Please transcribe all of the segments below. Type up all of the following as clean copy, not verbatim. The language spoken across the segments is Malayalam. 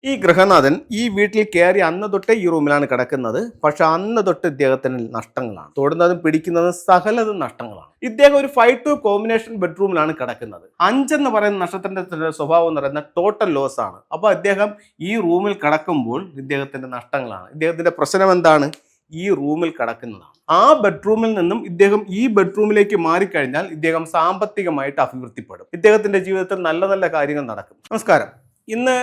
ഈ ഗൃഹനാഥൻ ഈ വീട്ടിൽ കയറി അന്ന് തൊട്ടേ ഈ റൂമിലാണ് കിടക്കുന്നത്. പക്ഷെ അന്ന് തൊട്ട് ഇദ്ദേഹത്തിന് നഷ്ടങ്ങളാണ്. തൊടുന്നതും പിടിക്കുന്നതും സകലതും നഷ്ടങ്ങളാണ്. ഇദ്ദേഹം ഒരു 5-2 കോമ്പിനേഷൻ ബെഡ്റൂമിലാണ് കിടക്കുന്നത്. 5 എന്ന് പറയുന്ന നക്ഷത്രത്തിന്റെ സ്വഭാവം എന്ന് പറയുന്ന ടോട്ടൽ ലോസ് ആണ്. അപ്പൊ അദ്ദേഹം ഈ റൂമിൽ കിടക്കുമ്പോൾ ഇദ്ദേഹത്തിന്റെ നഷ്ടങ്ങളാണ്. ഇദ്ദേഹത്തിന്റെ പ്രശ്നം എന്താണ്? ഈ റൂമിൽ കിടക്കുന്നതാണ്. ആ ബെഡ്റൂമിൽ നിന്നും ഇദ്ദേഹം ഈ ബെഡ്റൂമിലേക്ക് മാറിക്കഴിഞ്ഞാൽ ഇദ്ദേഹം സാമ്പത്തികമായിട്ട് അഭിവൃദ്ധിപ്പെടും. ഇദ്ദേഹത്തിന്റെ ജീവിതത്തിൽ നല്ല നല്ല കാര്യങ്ങൾ നടക്കും. നമസ്കാരം. ഇന്ന്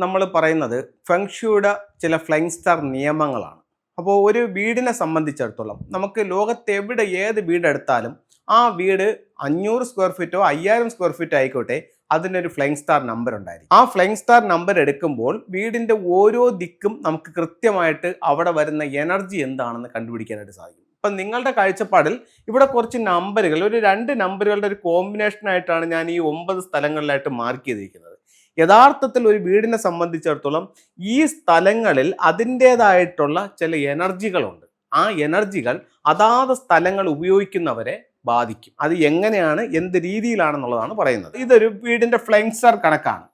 നമ്മൾ പറയുന്നത് ഫെങ്ഷുയുടെ ചില ഫ്ലൈങ് സ്റ്റാർ നിയമങ്ങളാണ്. അപ്പോൾ ഒരു വീടിനെ സംബന്ധിച്ചിടത്തോളം നമുക്ക് ലോകത്തെവിടെ ഏത് വീടെടുത്താലും ആ വീട് 500 സ്ക്വയർ ഫീറ്റോ 5000 സ്ക്വയർ ഫീറ്റോ ആയിക്കോട്ടെ, അതിനൊരു ഫ്ലൈങ് സ്റ്റാർ നമ്പർ ഉണ്ടായിരിക്കും. ആ ഫ്ലൈങ് സ്റ്റാർ നമ്പർ എടുക്കുമ്പോൾ വീടിന്റെ ഓരോ ദിക്കും നമുക്ക് കൃത്യമായിട്ട് അവിടെ വരുന്ന എനർജി എന്താണെന്ന് കണ്ടുപിടിക്കാനായിട്ട് സാധിക്കും. ഇപ്പം നിങ്ങളുടെ കാഴ്ചപ്പാടിൽ ഇവിടെ കുറച്ച് നമ്പറുകൾ, ഒരു 2 നമ്പറുകളുടെ ഒരു കോമ്പിനേഷൻ ആയിട്ടാണ് ഞാൻ ഈ 9 സ്ഥലങ്ങളിലായിട്ട് മാർക്ക് ചെയ്തിരിക്കുന്നത്. യഥാർത്ഥത്തിൽ ഒരു വീടിനെ സംബന്ധിച്ചിടത്തോളം ഈ സ്ഥലങ്ങളിൽ അതിൻ്റെതായിട്ടുള്ള ചില എനർജികളുണ്ട്. ആ എനർജികൾ അതാത് സ്ഥലങ്ങൾ ഉപയോഗിക്കുന്നവരെ ബാധിക്കും. അത് എങ്ങനെയാണ്, എന്ത് രീതിയിലാണെന്നുള്ളതാണ് പറയുന്നത്. ഇതൊരു വീടിന്റെ ഫ്ലൈങ് സ്റ്റാർ കണക്കാണ്.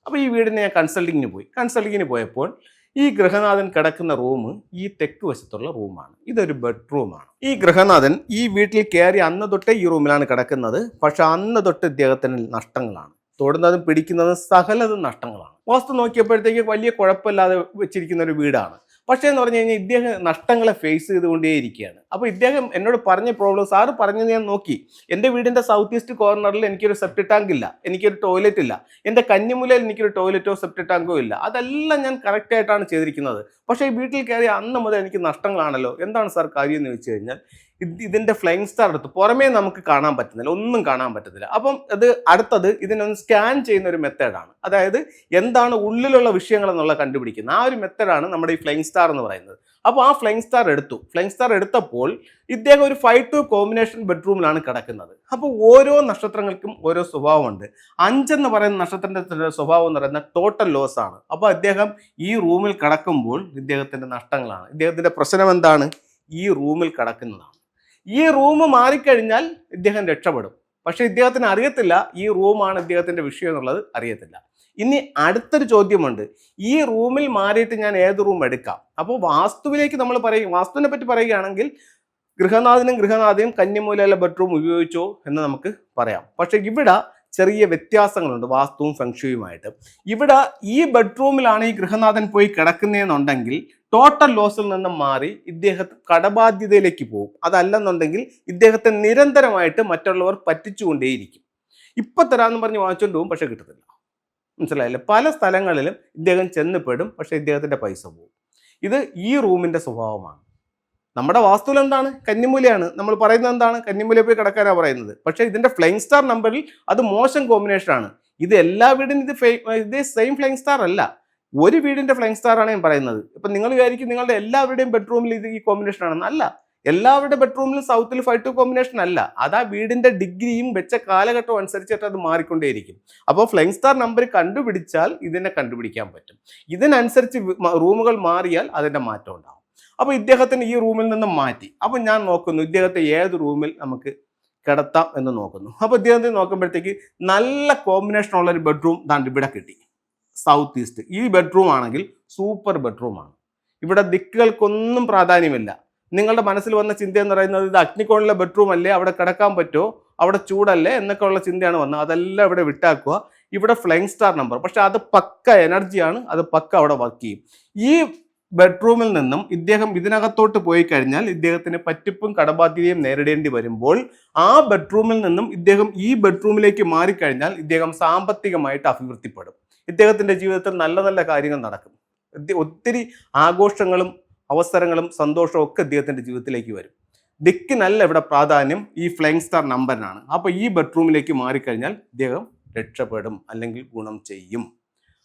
അപ്പോൾ ഈ വീടിനെ ഞാൻ കൺസൾട്ടിങ്ങിന് പോയപ്പോൾ ഈ ഗൃഹനാഥൻ കിടക്കുന്ന റൂം ഈ തെക്ക് വശത്തുള്ള റൂമാണ്. ഇതൊരു ബെഡ്റൂമാണ്. ഈ ഗൃഹനാഥൻ ഈ വീട്ടിൽ കയറി അന്ന് തൊട്ടേ ഈ റൂമിലാണ് കിടക്കുന്നത്. പക്ഷെ അന്ന് തൊട്ട് ഇദ്ദേഹത്തിന് നഷ്ടങ്ങളാണ്. തൊടുന്നതും പിടിക്കുന്നതും സകലതും നഷ്ടങ്ങളാണ്. വാസ്തു നോക്കിയപ്പോഴത്തേക്ക് വലിയ കുഴപ്പമില്ലാതെ വെച്ചിരിക്കുന്ന ഒരു വീടാണ്. പക്ഷേ എന്ന് പറഞ്ഞു കഴിഞ്ഞാൽ ഇദ്ദേഹം നഷ്ടങ്ങളെ ഫേസ് ചെയ്തുകൊണ്ടേയിരിക്കുകയാണ്. അപ്പോൾ ഇദ്ദേഹം എന്നോട് പറഞ്ഞ പ്രോബ്ലം, സാറ് പറഞ്ഞത് ഞാൻ നോക്കി. എൻ്റെ വീടിൻ്റെ സൗത്ത് ഈസ്റ്റ് കോർണറിൽ എനിക്കൊരു സെപ്റ്റി ടാങ്ക് ഇല്ല, എനിക്കൊരു ടോയ്ലറ്റ് ഇല്ല, എൻ്റെ കന്നിമൂലയിൽ എനിക്കൊരു ടോയ്ലറ്റോ സെപ്റ്റി ടാങ്കോ ഇല്ല. അതെല്ലാം ഞാൻ കറക്റ്റായിട്ടാണ് ചെയ്തിരിക്കുന്നത്. പക്ഷേ ഈ വീട്ടിൽ കയറി അന്ന് മുതൽ എനിക്ക് നഷ്ടങ്ങളാണല്ലോ. എന്താണ് സാർ കാര്യം എന്ന് വെച്ച് കഴിഞ്ഞാൽ ഇതിൻ്റെ ഫ്ലൈങ് സ്റ്റാർ എടുത്ത് പുറമേ നമുക്ക് കാണാൻ പറ്റുന്നില്ല, ഒന്നും കാണാൻ പറ്റത്തില്ല. അപ്പം അടുത്തത് ഇതിനൊന്ന് സ്കാൻ ചെയ്യുന്ന ഒരു മെത്തേഡാണ്. അതായത് എന്താണ് ഉള്ളിലുള്ള വിഷയങ്ങൾ എന്നുള്ള കണ്ടുപിടിക്കുന്നത്. ആ ഒരു മെത്തേഡാണ് നമ്മുടെ ഈ ഫ്ലൈങ് സ്റ്റാർ എന്ന് പറയുന്നത്. അപ്പോൾ ആ ഫ്ലൈങ് സ്റ്റാർ എടുത്തപ്പോൾ ഇദ്ദേഹം ഒരു 5-2 കോമ്പിനേഷൻ ബെഡ്റൂമിലാണ് കിടക്കുന്നത്. അപ്പോൾ ഓരോ നക്ഷത്രങ്ങൾക്കും ഓരോ സ്വഭാവമുണ്ട്. 5 എന്ന് പറയുന്ന നക്ഷത്രത്തിന്റെ സ്വഭാവം എന്ന് പറയുന്ന ടോട്ടൽ ലോസ് ആണ്. അപ്പോൾ അദ്ദേഹം ഈ റൂമിൽ കിടക്കുമ്പോൾ ഇദ്ദേഹത്തിന്റെ നഷ്ടങ്ങളാണ്. ഇദ്ദേഹത്തിന്റെ പ്രശ്നം എന്താണ്? ഈ റൂമിൽ കിടക്കുന്നതാണ്. ഈ റൂം മാറിക്കഴിഞ്ഞാൽ ഇദ്ദേഹം രക്ഷപ്പെടും. പക്ഷെ ഇദ്ദേഹത്തിന് അറിയത്തില്ല ഈ റൂമാണ് ഇദ്ദേഹത്തിന്റെ വിഷയം എന്നുള്ളത് അറിയത്തില്ല. ഇനി അടുത്തൊരു ചോദ്യമുണ്ട്, ഈ റൂമിൽ മാറിയിട്ട് ഞാൻ ഏത് റൂം എടുക്കാം? അപ്പോൾ വാസ്തുവിലേക്ക് നമ്മൾ വാസ്തുവിനെ പറ്റി പറയുകയാണെങ്കിൽ ഗൃഹനാഥനും കന്നിമൂലയിലെ ബെഡ്റൂം ഉപയോഗിച്ചോ എന്ന് നമുക്ക് പറയാം. പക്ഷെ ഇവിടെ ചെറിയ വ്യത്യാസങ്ങളുണ്ട് വാസ്തുവും ഫെങ്ഷുയുമായിട്ട്. ഇവിടെ ഈ ബെഡ്റൂമിലാണ് ഈ ഗൃഹനാഥൻ പോയി കിടക്കുന്നതെന്നുണ്ടെങ്കിൽ ടോട്ടൽ ലോസിൽ നിന്നും മാറി ഇദ്ദേഹത്തെ കടബാധ്യതയിലേക്ക് പോകും. അതല്ലെന്നുണ്ടെങ്കിൽ ഇദ്ദേഹത്തെ നിരന്തരമായിട്ട് മറ്റുള്ളവർ പറ്റിച്ചുകൊണ്ടേയിരിക്കും. ഇപ്പം തരാമെന്ന് പറഞ്ഞ് വാങ്ങിച്ചുകൊണ്ട് പോകും, പക്ഷെ കിട്ടത്തില്ല. മനസ്സിലായില്ലേ? പല സ്ഥലങ്ങളിലും ഇദ്ദേഹം ചെന്നപ്പെടും, പക്ഷെ ഇദ്ദേഹത്തിന്റെ പൈസ പോകും. ഇത് ഈ റൂമിന്റെ സ്വഭാവമാണ്. നമ്മുടെ വാസ്തുവിൽ എന്താണ്? കന്നിമൂലയാണ്. നമ്മൾ പറയുന്നത് എന്താണ്? കന്നിമൂലയിൽ പോയി കിടക്കാനാണ് പറയുന്നത്. പക്ഷേ ഇതിന്റെ ഫ്ലൈങ് സ്റ്റാർ നമ്പറിൽ അത് മോശം കോമ്പിനേഷൻ ആണ്. ഇത് എല്ലാ വീടിനും ഇത് സെയിം ഫ്ലൈങ് സ്റ്റാർ അല്ല. ഒരു വീടിന്റെ ഫ്ലൈങ് സ്റ്റാർ ആണ് ഞാൻ പറയുന്നത്. ഇപ്പം നിങ്ങൾ വിചാരിക്കും നിങ്ങളുടെ എല്ലാവരുടെയും ബെഡ്റൂമിൽ ഇത് ഈ കോമ്പിനേഷൻ ആണെന്ന്. അല്ല, എല്ലാവരുടെ ബെഡ്റൂമിലും സൗത്തിൽ 5-2 കോമ്പിനേഷൻ അല്ല. അത് ആ വീടിന്റെ ഡിഗ്രിയും വെച്ച കാലഘട്ടവും അനുസരിച്ചിട്ട് അത് മാറിക്കൊണ്ടേയിരിക്കും. അപ്പോൾ ഫ്ലൈങ് സ്റ്റാർ നമ്പർ കണ്ടുപിടിച്ചാൽ ഇതിനെ കണ്ടുപിടിക്കാൻ പറ്റും. ഇതിനനുസരിച്ച് റൂമുകൾ മാറിയാൽ അതിന്റെ മാറ്റം ഉണ്ടാവും. അപ്പോൾ ഇദ്ദേഹത്തിന് ഈ റൂമിൽ നിന്നും മാറ്റി. അപ്പോൾ ഞാൻ നോക്കുന്നു ഇദ്ദേഹത്തെ ഏത് റൂമിൽ നമുക്ക് കിടത്താം എന്ന് നോക്കുന്നു. അപ്പോൾ ഇദ്ദേഹത്തിന് നോക്കുമ്പോഴത്തേക്ക് നല്ല കോമ്പിനേഷൻ ഉള്ള ഒരു ബെഡ്റൂം ദാണ്ട് ഇവിടെ കിട്ടി, സൗത്ത് ഈസ്റ്റ്. ഈ ബെഡ്റൂം ആണെങ്കിൽ സൂപ്പർ ബെഡ്റൂമാണ്. ഇവിടെ ദിക്കുകൾക്കൊന്നും പ്രാധാന്യമില്ല. നിങ്ങളുടെ മനസ്സിൽ വന്ന ചിന്ത എന്ന് പറയുന്നത് ഇത് അഗ്നികോണിലെ ബെഡ്റൂം അല്ലേ, അവിടെ കിടക്കാൻ പറ്റുമോ, അവിടെ ചൂടല്ലേ എന്നൊക്കെ ഉള്ള ചിന്തയാണ് വന്നത്. അതെല്ലാം ഇവിടെ വിട്ടാക്കുക. ഇവിടെ ഫ്ലൈങ് സ്റ്റാർ നമ്പർ, പക്ഷെ അത് പക്ക എനർജിയാണ്, അത് പക്ക അവിടെ വർക്ക് ചെയ്യും. ഈ ബെഡ്റൂമിൽ നിന്നും ഇദ്ദേഹം ഇതിനകത്തോട്ട് പോയി കഴിഞ്ഞാൽ ഇദ്ദേഹത്തിന് പറ്റിപ്പും കടബാധ്യതയും നേരിടേണ്ടി വരുമ്പോൾ ആ ബെഡ്റൂമിൽ നിന്നും ഇദ്ദേഹം ഈ ബെഡ്റൂമിലേക്ക് മാറിക്കഴിഞ്ഞാൽ ഇദ്ദേഹം സാമ്പത്തികമായിട്ട് അഭിവൃദ്ധിപ്പെടും. ഇദ്ദേഹത്തിന്റെ ജീവിതത്തിൽ നല്ല നല്ല കാര്യങ്ങൾ നടക്കും. ഒത്തിരി ആഘോഷങ്ങളും അവസരങ്ങളും സന്തോഷവും ഒക്കെ ഇദ്ദേഹത്തിന്റെ ജീവിതത്തിലേക്ക് വരും. ദിക്കിനല്ല ഇവിടെ പ്രാധാന്യം, ഈ ഫ്ലൈങ് സ്റ്റാർ നമ്പറിനാണ്. അപ്പോൾ ഈ ബെഡ്റൂമിലേക്ക് മാറിക്കഴിഞ്ഞാൽ ഇദ്ദേഹം രക്ഷപ്പെടും, അല്ലെങ്കിൽ ഗുണം ചെയ്യും.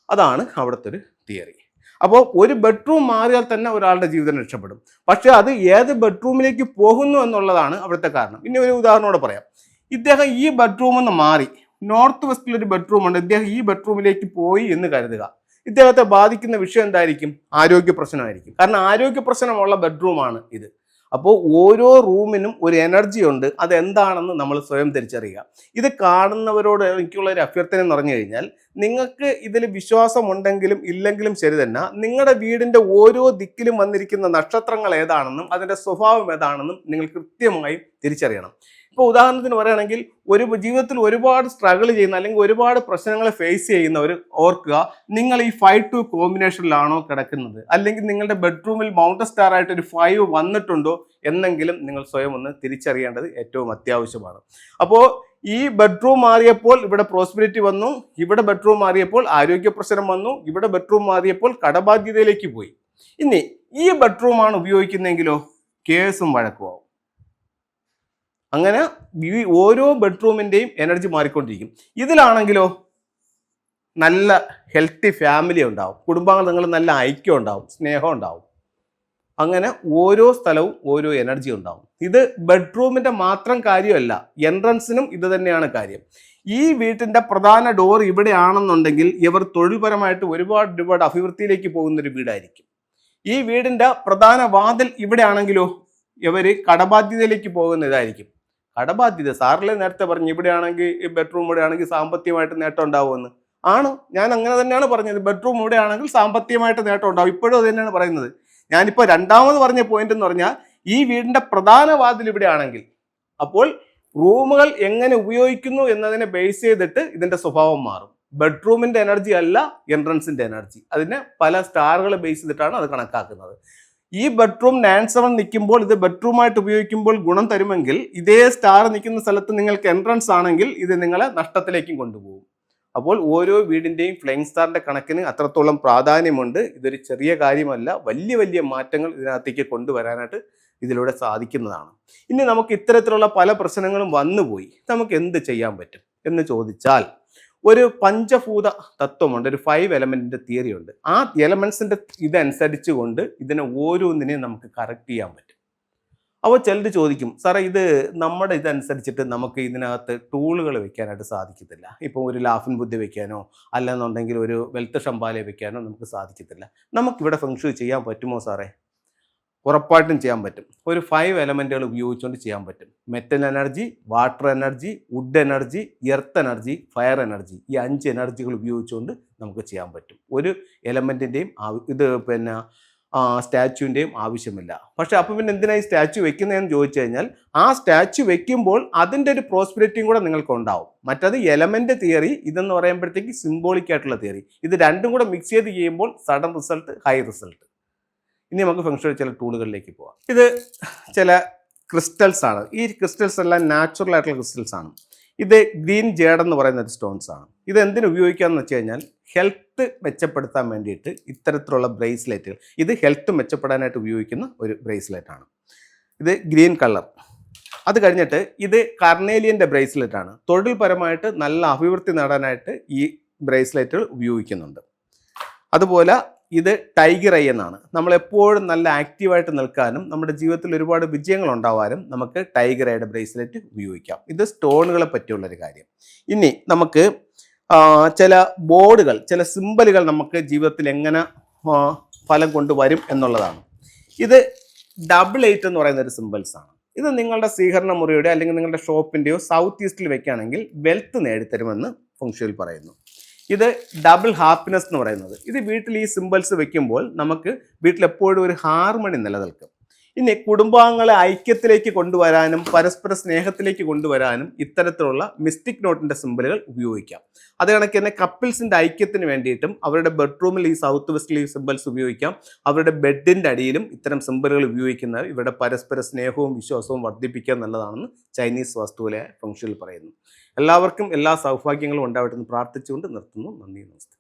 അതാണ് അവിടുത്തെ ഒരു തിയറി. അപ്പോൾ ഒരു ബെഡ്റൂം മാറിയാൽ തന്നെ ഒരാളുടെ ജീവിതം രക്ഷപ്പെടും. പക്ഷെ അത് ഏത് ബെഡ്റൂമിലേക്ക് പോകുന്നു എന്നുള്ളതാണ് അവിടുത്തെ കാരണം. ഇനി ഒരു ഉദാഹരണത്തോടെ പറയാം. ഇദ്ദേഹം ഈ ബെഡ്റൂമിൽ നിന്ന് മാറി നോർത്ത് വെസ്റ്റിൽ ഒരു ബെഡ്റൂം ഉണ്ട്, ഇദ്ദേഹം ഈ ബെഡ്റൂമിലേക്ക് പോയി എന്ന് കരുതുക. ഇദ്ദേഹത്തെ ബാധിക്കുന്ന വിഷയം എന്തായിരിക്കും? ആരോഗ്യ പ്രശ്നമായിരിക്കും. കാരണം ആരോഗ്യ പ്രശ്നമുള്ള ബെഡ്റൂമാണ് ഇത്. അപ്പോൾ ഓരോ റൂമിനും ഒരു എനർജി ഉണ്ട്, അതെന്താണെന്ന് നമ്മൾ സ്വയം തിരിച്ചറിയുക. ഇത് കാണുന്നവരോട് എനിക്കുള്ള ഒരു അഭ്യർത്ഥന എന്ന് പറഞ്ഞു കഴിഞ്ഞാൽ, നിങ്ങൾക്ക് ഇതിൽ വിശ്വാസമുണ്ടെങ്കിലും ഇല്ലെങ്കിലും ശരി തന്നെ, നിങ്ങളുടെ വീടിൻ്റെ ഓരോ ദിക്കിലും വന്നിരിക്കുന്ന നക്ഷത്രങ്ങൾ ഏതാണെന്നും അതിൻ്റെ സ്വഭാവം ഏതാണെന്നും നിങ്ങൾ കൃത്യമായി തിരിച്ചറിയണം. ഇപ്പോൾ ഉദാഹരണത്തിന് പറയുകയാണെങ്കിൽ, ജീവിതത്തിൽ ഒരുപാട് സ്ട്രഗിൾ ചെയ്യുന്ന അല്ലെങ്കിൽ ഒരുപാട് പ്രശ്നങ്ങൾ ഫേസ് ചെയ്യുന്നവർ ഓർക്കുക, നിങ്ങൾ ഈ 5-2 കോമ്പിനേഷനിലാണോ കിടക്കുന്നത്, അല്ലെങ്കിൽ നിങ്ങളുടെ ബെഡ്റൂമിൽ മൗണ്ട് സ്റ്റാർ ആയിട്ട് ഒരു 5 വന്നിട്ടുണ്ടോ എന്നെങ്കിലും നിങ്ങൾ സ്വയം ഒന്ന് തിരിച്ചറിയേണ്ടത് ഏറ്റവും അത്യാവശ്യമാണ്. അപ്പോൾ ഈ ബെഡ്റൂം മാറിയപ്പോൾ ഇവിടെ പ്രോസ്പെരിറ്റി വന്നു, ഇവിടെ ബെഡ്റൂം മാറിയപ്പോൾ ആരോഗ്യ പ്രശ്നം വന്നു, ഇവിടെ ബെഡ്റൂം മാറിയപ്പോൾ കടബാധ്യതയിലേക്ക് പോയി. ഇനി ഈ ബെഡ്റൂമാണ് ഉപയോഗിക്കുന്നതെങ്കിലോ കേസും വഴക്കുമാവും. അങ്ങനെ ഓരോ ബെഡ്റൂമിൻ്റെയും എനർജി മാറിക്കൊണ്ടിരിക്കും. ഇതിലാണെങ്കിലോ നല്ല ഹെൽത്തി ഫാമിലി ഉണ്ടാവും, കുടുംബാംഗങ്ങൾ നിങ്ങൾ നല്ല ഐക്യം ഉണ്ടാവും, സ്നേഹം ഉണ്ടാവും. അങ്ങനെ ഓരോ സ്ഥലവും ഓരോ എനർജി ഉണ്ടാവും. ഇത് ബെഡ്റൂമിൻ്റെ മാത്രം കാര്യമല്ല, എൻട്രൻസിനും ഇത് തന്നെയാണ് കാര്യം. ഈ വീട്ടിൻ്റെ പ്രധാന ഡോർ ഇവിടെയാണെന്നുണ്ടെങ്കിൽ ഇവർ തൊഴിൽപരമായിട്ട് ഒരുപാട് അഭിവൃദ്ധിയിലേക്ക് പോകുന്നൊരു വീടായിരിക്കും. ഈ വീടിൻ്റെ പ്രധാന വാതിൽ ഇവിടെയാണെങ്കിലോ ഇവർ കടബാധ്യതയിലേക്ക് പോകുന്ന ഇതായിരിക്കും. കടബാധ്യത സാറിലെ നേരത്തെ പറഞ്ഞു, ഇവിടെയാണെങ്കിൽ ഈ ബെഡ്റൂം ഇവിടെ ആണെങ്കിൽ സാമ്പത്തികമായിട്ട് നേട്ടം ഉണ്ടാവുമെന്ന്. ആണ്, ഞാൻ അങ്ങനെ തന്നെയാണ് പറഞ്ഞത്. ബെഡ്റൂം ഇവിടെ ആണെങ്കിൽ സാമ്പത്തികമായിട്ട് നേട്ടം ഉണ്ടാവും. ഇപ്പോഴും അത് തന്നെയാണ് പറയുന്നത്. ഞാനിപ്പോൾ രണ്ടാമത് പറഞ്ഞ പോയിന്റ് എന്ന് പറഞ്ഞാൽ, ഈ വീടിന്റെ പ്രധാന വാതിൽ ഇവിടെ ആണെങ്കിൽ, അപ്പോൾ റൂമുകൾ എങ്ങനെ ഉപയോഗിക്കുന്നു എന്നതിനെ ബേസ് ചെയ്തിട്ട് ഇതിന്റെ സ്വഭാവം മാറും. ബെഡ്റൂമിന്റെ എനർജി അല്ല എൻട്രൻസിന്റെ എനർജി. അതിനെ പല സ്റ്റാറുകൾ ബേസ് ചെയ്തിട്ടാണ് അത് കണക്കാക്കുന്നത്. ഈ ബെഡ്റൂം 9-7 നിൽക്കുമ്പോൾ ഇത് ബെഡ്റൂമായിട്ട് ഉപയോഗിക്കുമ്പോൾ ഗുണം തരുമെങ്കിൽ, ഇതേ സ്റ്റാർ നിൽക്കുന്ന സ്ഥലത്ത് നിങ്ങൾക്ക് എൻട്രൻസ് ആണെങ്കിൽ ഇത് നിങ്ങളെ നഷ്ടത്തിലേക്കും കൊണ്ടുപോകും. അപ്പോൾ ഓരോ വീടിൻ്റെയും ഫ്ലൈയിങ് സ്റ്റാറിന്റെ കണക്കിന് അത്രത്തോളം പ്രാധാന്യമുണ്ട്. ഇതൊരു ചെറിയ കാര്യമല്ല, വലിയ മാറ്റങ്ങൾ ഇതിനകത്തേക്ക് കൊണ്ടുവരാനായിട്ട് ഇതിലൂടെ സാധിക്കുന്നതാണ്. ഇനി നമുക്ക് ഇത്തരത്തിലുള്ള പല പ്രശ്നങ്ങളും വന്നുപോയി, നമുക്ക് എന്ത് ചെയ്യാൻ പറ്റും എന്ന് ചോദിച്ചാൽ, ഒരു പഞ്ചഭൂത തത്വമുണ്ട്, ഒരു 5 എലമെന്റിന്റെ തിയറി ഉണ്ട്. ആ എലമെന്റ്സിന്റെ ഇതനുസരിച്ച് കൊണ്ട് ഇതിനെ ഓരോന്നിനെയും നമുക്ക് കറക്റ്റ് ചെയ്യാൻ പറ്റും. അപ്പോൾ ചിലർ ചോദിക്കും, സാറേ ഇത് നമ്മുടെ ഇതനുസരിച്ചിട്ട് നമുക്ക് ഇതിനകത്ത് ടൂളുകൾ വെക്കാനായിട്ട് സാധിക്കത്തില്ല. ഇപ്പോൾ ഒരു ലാഫിൻ ബുദ്ധി വെക്കാനോ അല്ലെന്നുണ്ടെങ്കിൽ ഒരു വെൽത്ത് ഷംബാലെ വെക്കാനോ നമുക്ക് സാധിക്കത്തില്ല. നമുക്കിവിടെ ഫെങ്ഷുയി ചെയ്യാൻ പറ്റുമോ സാറേ? ഉറപ്പായിട്ടും ചെയ്യാൻ പറ്റും. ഒരു 5 എലമെന്റുകൾ ഉപയോഗിച്ചുകൊണ്ട് ചെയ്യാൻ പറ്റും. Metal energy, water energy, wood energy, earth energy, fire energy, ഈ 5 എനർജികൾ ഉപയോഗിച്ചുകൊണ്ട് നമുക്ക് ചെയ്യാൻ പറ്റും. ഒരു എലമെന്റിൻ്റെയും സ്റ്റാച്യുവിൻ്റെയും ആവശ്യമില്ല. പക്ഷെ അപ്പം പിന്നെ എന്തിനാണ് ഈ സ്റ്റാച്യു വെക്കുന്നതെന്ന് ചോദിച്ചു കഴിഞ്ഞാൽ, ആ സ്റ്റാച്യു വെക്കുമ്പോൾ അതിൻ്റെ ഒരു പ്രോസ്പെരിറ്റിയും കൂടെ നിങ്ങൾക്ക് ഉണ്ടാവും. മറ്റത് എലമെന്റ് തിയറി, ഇതെന്ന് പറയുമ്പോഴത്തേക്ക് സിംബോളിക് ആയിട്ടുള്ള തിയറി. ഇത് രണ്ടും കൂടെ മിക്സ് ചെയ്ത് ചെയ്യുമ്പോൾ സഡൻ റിസൾട്ട്, ഹൈ റിസൾട്ട്. ഇനി നമുക്ക് ഫെങ്ഷുയി ചില ടൂളുകളിലേക്ക് പോവാം. ഇത് ചില ക്രിസ്റ്റൽസ് ആണ്. ഈ ക്രിസ്റ്റൽസ് എല്ലാം നാച്ചുറൽ ആയിട്ടുള്ള ക്രിസ്റ്റൽസ് ആണ്. ഇത് ഗ്രീൻ ജേഡ് എന്ന് പറയുന്ന ഒരു സ്റ്റോൺസ് ആണ്. ഇത് എന്തിനു ഉപയോഗിക്കാമെന്ന് വെച്ച് കഴിഞ്ഞാൽ, ഹെൽത്ത് മെച്ചപ്പെടുത്താൻ വേണ്ടിയിട്ട് ഇത്തരത്തിലുള്ള ബ്രേസ്ലെറ്റുകൾ, ഇത് ഹെൽത്ത് മെച്ചപ്പെടാനായിട്ട് ഉപയോഗിക്കുന്ന ഒരു ബ്രേസ്ലെറ്റ് ആണ്. ഇത് ഗ്രീൻ കളർ. അത് കഴിഞ്ഞിട്ട് ഇത് കർണേലിയൻ്റെ ബ്രേസ്ലെറ്റ് ആണ്. തൊഴിൽപരമായിട്ട് നല്ല അഭിവൃദ്ധി നേടാനായിട്ട് ഈ ബ്രേസ്ലെറ്റുകൾ ഉപയോഗിക്കുന്നുണ്ട്. അതുപോലെ ഇത് ടൈഗർ ഐ എന്നാണ്. നമ്മളെപ്പോഴും നല്ല ആക്റ്റീവായിട്ട് നിൽക്കാനും നമ്മുടെ ജീവിതത്തിൽ ഒരുപാട് വിജയങ്ങൾ ഉണ്ടാവാനും നമുക്ക് ടൈഗർ ഐയുടെ ബ്രേസ്ലെറ്റ് ഉപയോഗിക്കാം. ഇത് സ്റ്റോണുകളെ പറ്റിയുള്ളൊരു കാര്യം. ഇനി നമുക്ക് ചില ബോർഡുകൾ, ചില സിമ്പലുകൾ നമുക്ക് ജീവിതത്തിൽ എങ്ങനെ ഫലം കൊണ്ടുവരും എന്നുള്ളതാണ്. ഇത് 8 എന്ന് പറയുന്ന ഒരു സിമ്പിൾസ് ആണ്. ഇത് നിങ്ങളുടെ സ്വീകരണ മുറിയുടെ അല്ലെങ്കിൽ നിങ്ങളുടെ ഷോപ്പിൻ്റെയോ സൗത്ത് ഈസ്റ്റിൽ വെക്കുകയാണെങ്കിൽ വെൽത്ത് നേടിത്തരുമെന്ന് ഫെങ്ഷുയിൽ പറയുന്നു. ഇത് ഡബിൾ ഹാപ്പിനെസ് എന്ന് പറയുന്നത്, ഇത് വീട്ടിൽ ഈ സിമ്പിൾസ് വെക്കുമ്പോൾ നമുക്ക് വീട്ടിൽ എപ്പോഴും ഒരു ഹാർമണി നിലനിൽക്കും. ഇനി കുടുംബാംഗങ്ങളെ ഐക്യത്തിലേക്ക് കൊണ്ടുവരാനും പരസ്പര സ്നേഹത്തിലേക്ക് കൊണ്ടുവരാനും ഇത്തരത്തിലുള്ള മിസ്റ്റിക് നോട്ടിൻ്റെ സിമ്പിളുകൾ ഉപയോഗിക്കാം. അത് കണക്ക് തന്നെ കപ്പിൾസിൻ്റെ ഐക്യത്തിന് വേണ്ടിയിട്ടും അവരുടെ ബെഡ്റൂമിൽ ഈ സൗത്ത് വെസ്റ്റിൽ ഈ സിമ്പിൾസ് ഉപയോഗിക്കാം. അവരുടെ ബെഡിൻ്റെ അടിയിലും ഇത്തരം സിമ്പിളുകൾ ഉപയോഗിക്കുന്നത് ഇവരുടെ പരസ്പര സ്നേഹവും വിശ്വാസവും വർദ്ധിപ്പിക്കുക എന്നുള്ളതാണെന്ന് ചൈനീസ് വാസ്തുവിലെ ഫെങ്ഷുയിൽ പറയുന്നു. എല്ലാവർക്കും എല്ലാ സൗഭാഗ്യങ്ങളും ഉണ്ടാവട്ടെ എന്ന് പ്രാർത്ഥിച്ചുകൊണ്ട് നിർത്തുന്നു. നന്ദി, നമസ്തേ.